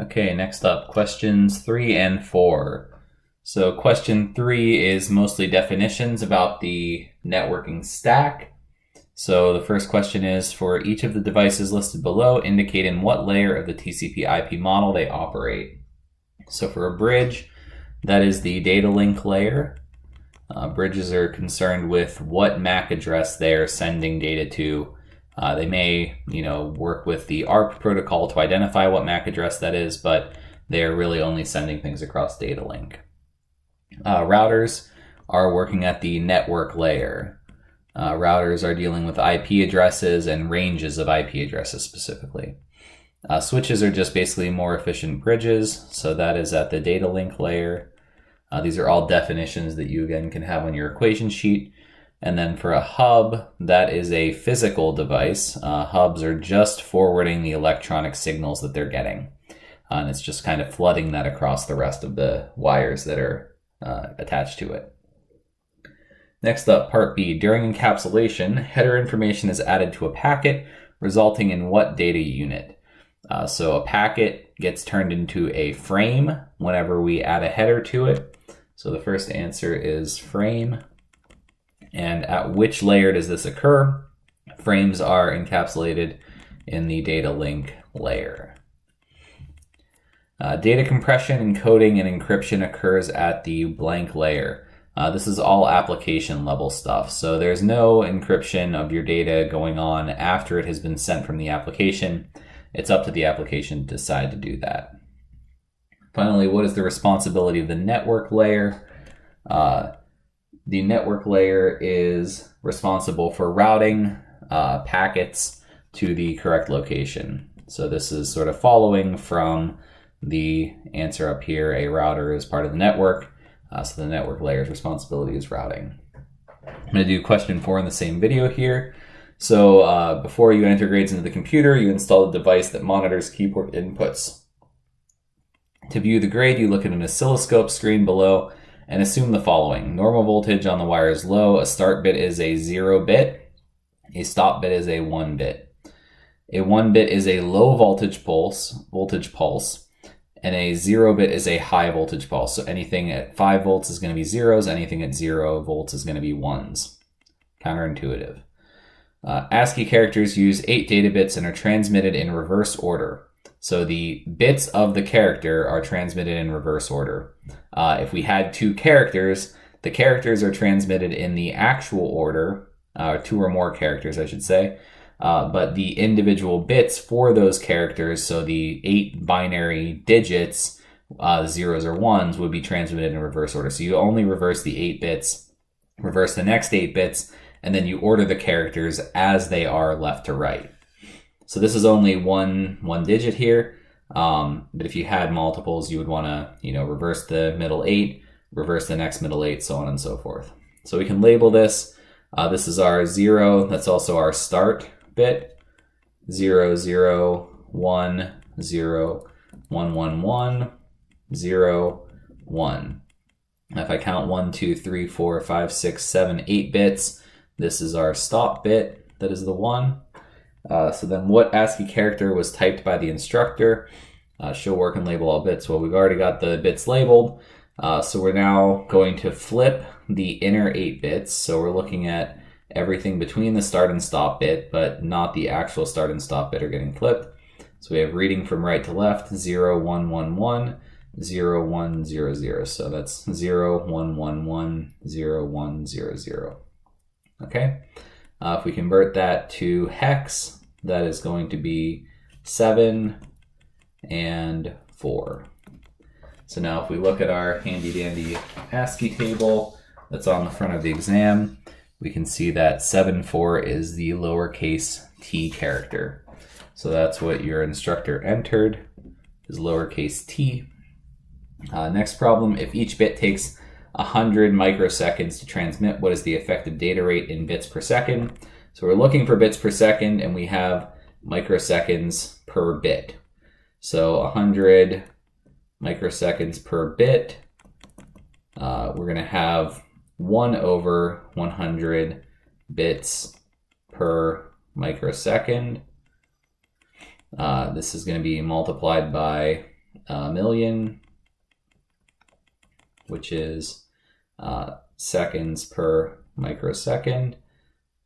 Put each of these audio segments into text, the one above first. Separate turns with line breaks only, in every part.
Okay, next up, questions 3 and 4. So question 3 is mostly definitions about the networking stack. So the first question is, for each of the devices listed below, indicate in what layer of the TCP IP model they operate. So for a bridge, that is the data link layer. Bridges are concerned with what MAC address they're sending data to. They may, work with the ARP protocol to identify what MAC address that is, but they're really only sending things across data link. Routers are working at the network layer. Routers are dealing with IP addresses and ranges of IP addresses specifically. Switches are just basically more efficient bridges, so that is at the data link layer. These are all definitions that you again can have on your equation sheet. And then for a hub, that is a physical device. Hubs are just forwarding the electronic signals that they're getting. And it's just kind of flooding that across the rest of the wires that are attached to it. Next up, part B. During encapsulation, header information is added to a packet, resulting in what data unit? So a packet gets turned into a frame whenever we add a header to it. So the first answer is frame. And at which layer does this occur? Frames are encapsulated in the data link layer. Data compression, encoding, and encryption occurs at the blank layer. This is all application level stuff. So there's no encryption of your data going on after it has been sent from the application. It's up to the application to decide to do that. Finally, what is the responsibility of the network layer? The network layer is responsible for routing packets to the correct location. So this is sort of following from the answer up here. A router is part of the network, so the network layer's responsibility is routing. I'm going to do question 4 in the same video here. So before you enter grades into the computer, you install a device that monitors keyboard inputs. To view the grade, you look at an oscilloscope screen below and assume the following. Normal voltage on the wire is low. A start bit is a 0 bit. A stop bit is a 1 bit. A 1 bit is a low voltage pulse, and a 0 bit is a high voltage pulse. So anything at 5 volts is going to be zeros. Anything at 0 volts is going to be ones. Counterintuitive. ASCII characters use 8 data bits and are transmitted in reverse order. So the bits of the character are transmitted in reverse order. If we had 2 characters, the characters are transmitted in the actual order, 2 or more characters, I should say. But the individual bits for those characters, so the 8 binary digits, zeros or ones, would be transmitted in reverse order. So you only reverse the 8 bits, reverse the next 8 bits, and then you order the characters as they are left to right. So this is only one digit here, but if you had multiples, you would want to, reverse the middle 8, reverse the next middle 8, so on and so forth. So we can label this. This is our 0. That's also our start bit. 0, 0, 1, 0, 1, 1, 1, 0, 1. Now if I count 1, 2, 3, 4, 5, 6, 7, 8 bits, this is our stop bit. That is the 1. So then what ASCII character was typed by the instructor? Show work and label all bits. Well, we've already got the bits labeled. So we're now going to flip the inner 8 bits. So we're looking at everything between the start and stop bit, but not the actual start and stop bit are getting flipped. So we have reading from right to left, 0, 1, 1, 1, 0, 1, 0, 0. So that's 0, 1, 1, 1, 0, 1, 0, 0. Okay. If we convert that to hex, that is going to be 7 and 4. So now if we look at our handy dandy ASCII table that's on the front of the exam, we can see that 7-4 is the lowercase t character. So that's what your instructor entered, is lowercase t. Next problem, if each bit takes 100 microseconds to transmit, what is the effective data rate in bits per second? So we're looking for bits per second, and we have microseconds per bit. So 100 microseconds per bit, we're going to have 1 over 100 bits per microsecond. This is going to be multiplied by million, which is seconds per microsecond,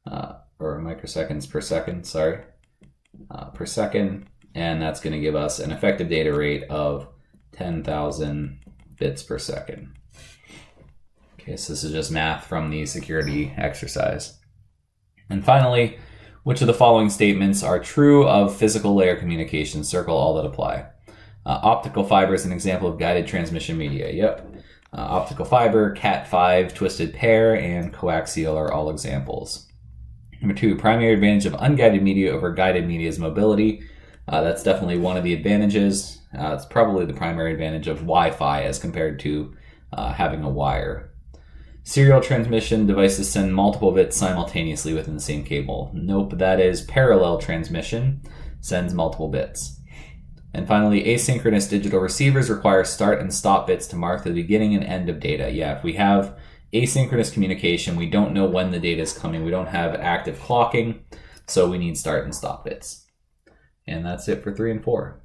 or microseconds per second, sorry, per second. And that's going to give us an effective data rate of 10,000 bits per second. Okay, so this is just math from the security exercise. And finally, which of the following statements are true of physical layer communication? Circle all that apply. Optical fiber is an example of guided transmission media. Yep. Optical fiber, Cat5, twisted pair, and coaxial are all examples. Number 2, primary advantage of unguided media over guided media is mobility. That's definitely one of the advantages. It's probably the primary advantage of Wi-Fi as compared to having a wire. Serial transmission devices send multiple bits simultaneously within the same cable. Nope, that is parallel transmission, sends multiple bits. And finally, asynchronous digital receivers require start and stop bits to mark the beginning and end of data. Yeah, if we have asynchronous communication, we don't know when the data is coming. We don't have active clocking, so we need start and stop bits. And that's it for 3 and 4.